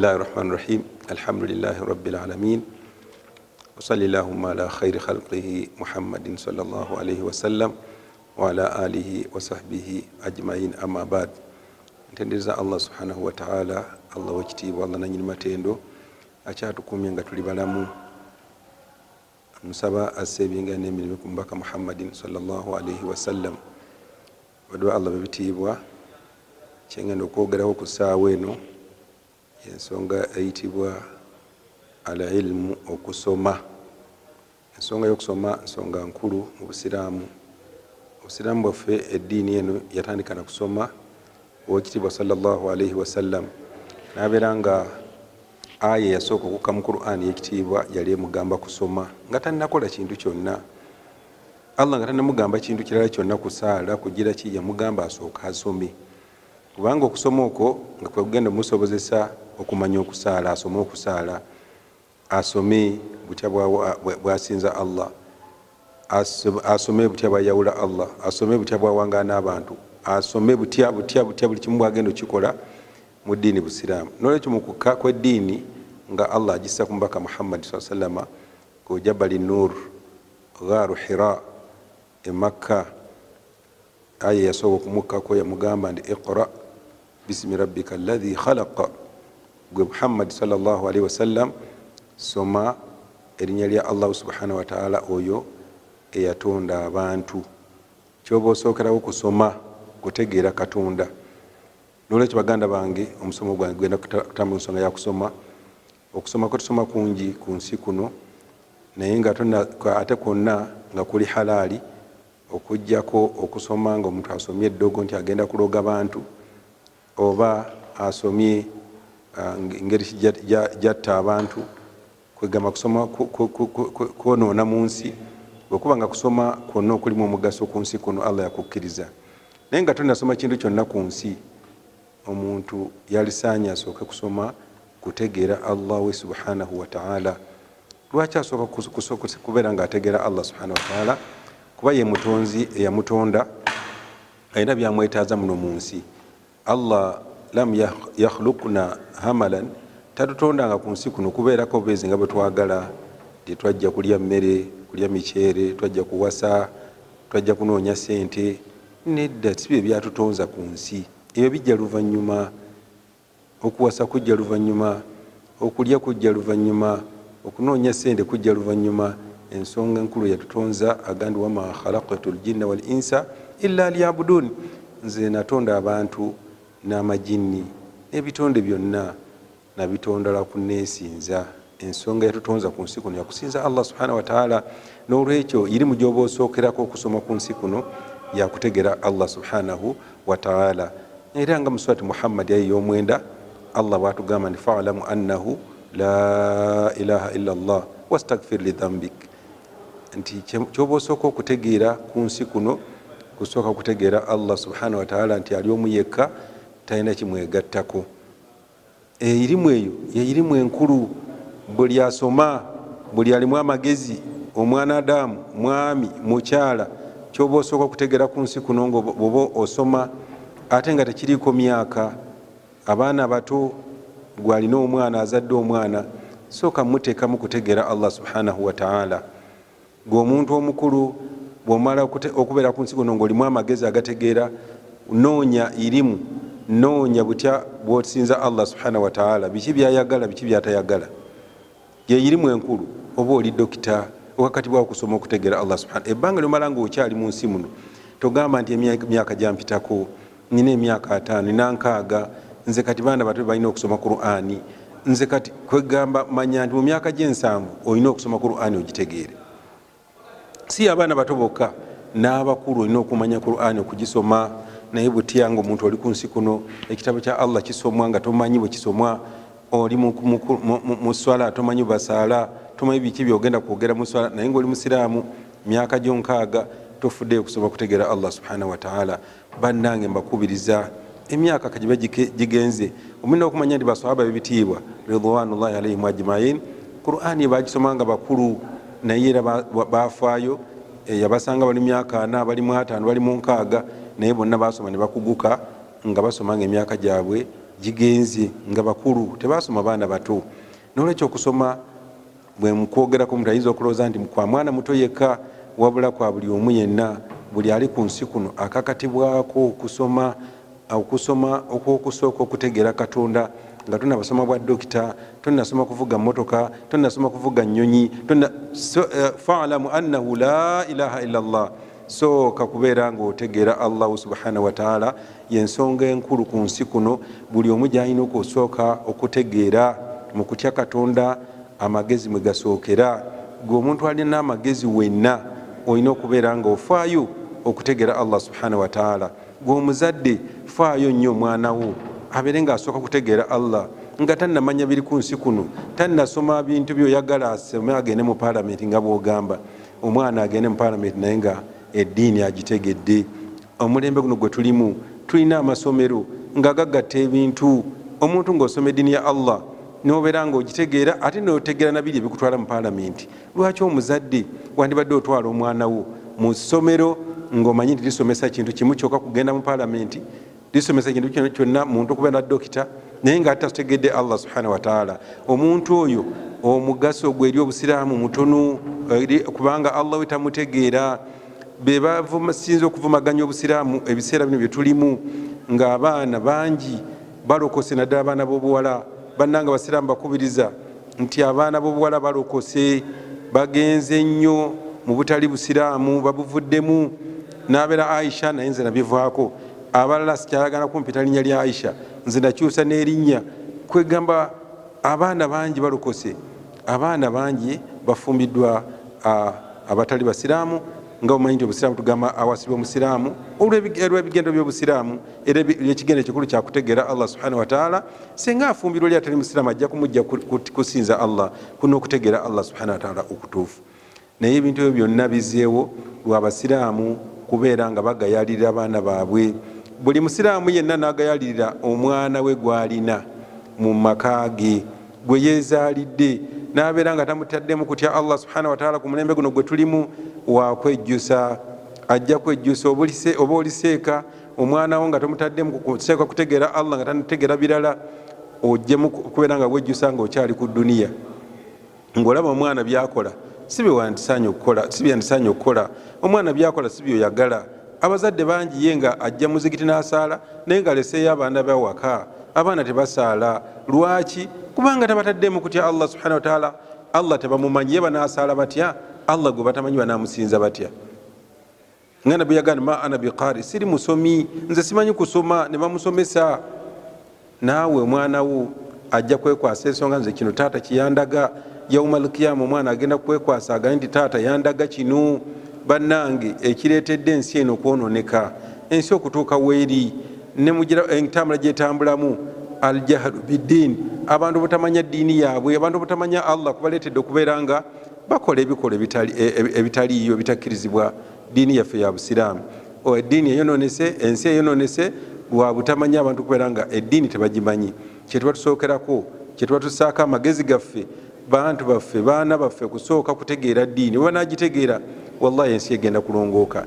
Bismillahirrahmanirrahim. Alhamdulillahi rabbil alamin. Wa sallallahu ala khairi khalqihi Muhammadin sallallahu alayhi wa sallam wa ala alihi wa sahbihi ajma'in, amma ba'd. Ntendeza Allah subhanahu wa ta'ala, Allah wekitiibwa, Allah nanyini matendo akyatukumye nga tuli balamu. Musaba asebinga n'emirimu ku mbaka Muhammadin sallallahu alayhi wa sallam. Badwa Allah babitiibwa kyengenda okwogeraho ku ssaawa eno ensonga eyitibwa ala ilmu, okusoma. Ensonga y'okusoma nsonga nkulu mu Busiraamu. Obusiraamu bwaffe eddiini eno yatandika na kusoma. Oweekitiibwa sallallahu alayhi wa sallam n'abeera nga aya yasooka okukka mu Qur'an y'ekitiibwa yali emugamba kusoma nga tannakola kintu kyonna. Allah nga tannamugamba kintu kirala kyonna, kusaala kugira ki, yamugamba asooka asome. Kubanga okusoma okwo nga kwe kugenda musobozesa okumanya okusaala, asome okusaala, asome butya bwasinza Allah, asome butya bwayawula Allah, asome butya bwawangaana abantu, asome butya buli kimu bwagenda okikola mu ddiini Busiraamu. N'olwekyo mu kukka kw'eddiini nga Allah agissa ku mbaka Muhammad sallallahu alayhi wa sallam ku Jabali Nur, Ghaaru Hira e Makka, aya yasooka okumukkako yamugamba nti iqra bismi rabbika alladhi khalaqa. Gwe Muhammad sallallahu alayhi wa sallam, soma erinnya lya Allah subhanahu wa ta'ala, oyo eyatonda abantu. Kyoba osookerawo kusoma kutegeera Katonda. N'olwekyo baganda bange, omusomo gwange gwenda kutambula nsonga ya kusoma. Okusoma kwe tusoma kungi ku nsi kuno, naye nga ate kwonna nga kuli halaali, okujjako okusoma nga omuntu asomye eddogo nti agenda kuloga bantu, oba asomye engeri jatta abantu, kwegamba kusoma kwonoona mu nsi. Okuba nga kusoma kwonna okulimu omugaso ku nsi kuno, Allah yakukkiriza. Naye nga tonnasoma kintu kyonna ku nsi, omuntu yalisaanye asooke kusoma kutegeera Allah we subhanahu wa ta'ala. Lwaki asooka kubeera nga ategeera Allah subhanahu wa ta'ala? Kuba ye mutonzi eyamutonda, alina byamwetaaza muno mu nsi. Allah lam yakhluqna hamalan, tatutondanga ku nsi kuno kubeerako beezi nga bwe twagala, tetwajja kulya mmere, kulya miceere, twajja kuwasa, twajja kunoonya sente. Nedda, si bye byatutonza ku nsi. Ebyo bijja luvannyuma. Okuwasa kujja luvannyuma, okulya kujja luvannyuma, okunoonya sente kujja luvannyuma. Ensonga enkulu yatutonza agandi wama khalaqtu ljinna wal insa illa liyabudun, nze natonda abantu n'amajinni n'ebitonde byonna nabitondala kunneesinza. Ensonga yatutonza ku nsi kuno yakusinza Allah subhanahu wa ta'ala. N'olwekyo irimu gy'oba osookerako okusoma ku nsi kuno yakutegera Allah subhanahu wa ta'ala. Era nga mu surati Muhammad aya y'omwenda, Allah bw'atugamba nti fa'lamu annahu la ilaha illa Allah wastaghfir li dhanbik, nti kyoba osooka okutegeera ku nsi kuno, kusooka kutegeera Allah subhanahu wa ta'ala nti ali omu yekka, talina kimwegattako. Irimu eyo yeirimu enkulu. Buli asoma, buli alimu amagezi, omwana Adamu, mwami, mukyala, kyoba osooka okutegeera ku nsi kuno ng'oba osoma ate nga tekiriiko myaka. Abaana bato, gwalina omwana azadde omwana, sooka muteekamu kutegeera Allah subhanahu wa ta'ala. Gwe omuntu omukulu bw'omala okubeera ku nsi kuno ng'olimu amagezi agategeera, noonya irimu, noonya butya bw'osinza Allah subhanahu wa ta'ala, biki byayagala, biki byatayagala. Ye irimu enkulu. Oba oli dokita, wakati bwa kusoma okutegeera Allah subhanahu. Ebbanga ly'omala ng'okyali mu nsi muno, togamba nti emyaka gyampitako, nina emyaka 5, nina 6, nze kati baana bato balina okusoma Qur'ani, nze kati kwegamba manya nti mu myaka gye 7 olina okusoma Qur'ani ogitegeere. Si abaana bato bokka, n'abakulu olina okumanya Qur'ani okugisoma. Naye butya nga omuntu oli ku nsi kuno, ekitabo kya Allah kisomwa nga tomanyi bwe kisomwa, oli mu swala tomanyi basaala, tomanyi biki byogenda kwogera mu swala, naye ng'oli musiraamu myaka gyo 6 tofudde okusoma kutegeera Allah subhanahu wa ta'ala. Bannange mbakubiriza, emyaka kajiba gigenze, omulina okumanya nti basahaba b'ebitiibwa ridwanullahi alayhim ajma'in, Qur'ani bagisomanga bakulu, naye era bafaayo. Yabasanga bali myaka 4, bali mu 5, bali mu 6, naye bonna basoma ne bakuguka nga basoma nga emyaka gyabwe gigenze nga bakulu tebasoma baana bato. Nolwekyo okusoma bwe mukwogerako omuntu ayinza okulowooza nti kwa mwana muto yekka, wabula kwa buli omu yenna, buli ali ku nsi kuno akakatibwako okusoma okwokusooka okutegeera Katonda nga tonnabasoma bwa dokita, tonnasoma kuvuga motoka, tonnasoma kuvuga nnyonyi, fa'lamu annahu la ilaha illa Allah. Sooka kubeera ng'otegeera Allahu subhanahu wa ta'ala yensonga enkulu ku nsi kuno. Buli omu gy'alina okusooka okutegeera mu kutya Katonda amagezi mwe gasookera. Gwe omuntu alina amagezi wenna olina okubeera ng'ofaayo okutegeera Allah subhanahu wa ta'ala. Gwe omuzadde faayo nnyo omwana wo abeere ng'asooka kutegeera Allah, nga tannamanya biri ku nsi kuno, tannasoma bintu byoyagala asome agende mu paalamenti nga bw'ogamba. Omwana agende mu paalamenti naye nga eddiini agitegedde. Omulembe guno gwe tulimu tulina amasomero nga gagatta ebintu. Omuntu ng'osoma eddiini ya Allah n'obeera ng'ogitegeera ate n'otegeera nabiri ebikutwala mu paalamenti. Lwaki omuzadde wandibadde otwala omwana wo mu ssomero ng'omanyi nti lisomesa kintu kimu kyokka kugenda mu paalamenti, lisomesa kintu kyonna muntu okubeera dokita, naye nga tategedde Allah subhanahu wa ta'ala. Omuntu oyo omugaso gwe eri obusiraamu mutono, kubanga Allah we tamutegeera. Be basinze okuvumaganya obusiraamu ebiseera bino bye tulimu, ng'abaana bangi balokose, naddala abaana b'obuwala. Bannanga abasiraamu bakubiriza nti abaana b'obuwala balokose, bagenze nnyo mu butali busiraamu, babuvuddemu. N'abeera Aisha naye nze nabivaako, abalala sikyayagala kumpita linnya lya Aisha, nze nakyusa n'erinnya. Kwegamba abaana bangi balokose, abaana bangi bafumbiddwa abatali basiraamu. Nga omanyi nti obusiraamu tugamba awasibwa omusiraamu olw'ebigendo by'obusiraamu, era ekigendo ekikulu kyakutegeera Allah subhanahu wa ta'ala. Singa afumbirwa oli atali musiraamu ajja kumujja kusinza Allah, kuna okutegeera Allah subhanahu wa ta'ala okutuufu. Naye ebintu ebyo byonna bizeewo lw'abasiraamu kubeera nga bagayalirira abaana baabwe. Buli musiraamu yenna n'agayalirira omwana we gw'alina mu maka ge, gwe yeezaalidde, n'abeera nga tamutaddemu kutya Allah subhanahu wa ta'ala. Ku mulembe guno gwe tulimu wakwejjusa, ajja kwejjusa. Oba oliseeka omwana wo nga tomutaddemu kuseeka kutegeera Allah, nga tanategeera birala, ojjemu kubeera nga wejjusa ng'okyali ku duniya, ng'olaba omwana byakola si byandisaanye okukola. Omwana byakola si byoyagala. Abazadde bangi ye nga ajja muzikiti n'asaala, naye nga leseeyo abaana bawaka. Abaana tebasaala. Lwaki? Kubanga tabataddemu kutya Allah subhanahu wa ta'ala. Allah tebamumanyi, ye banaasaala batya? Allah gwe batamanyi banaamusinza batya? Nga nabbi yagamba ma ana biqari, siri musomi, nze simanyi kusoma. Ne bamusomesa. Naawe omwana wo ajja kwekwasa ensonga, nze kino taata kiyandaga. Yawmal qiyama omwana agenda kwekwasa agamba nti taata yandaga kino. Bannange ekireetedde ensi eno okwononeka, ensi okutuuka weeri, ne mugira entambula gyetambulamu, aljahlu biddiini, abantu butamanya ddiini yaabwe, abantu butamanya Allah kubaleetedde okubeera nga bakola ebikolwa ebitaliiyo bitakkirizibwa ddiini yaffe ya busiraamu. Eddiini eyononese, ensi eyononese lwa butamanya abantu kubeera nga eddiini tebagimanyi. Kyetuba tusookerako, kyetuba tussaako amagezi gaffe, bantu baffe, baana baffe kusooka kutegeera ddiini. Bwe banaagitegeera wallahi ensi egenda kulongooka.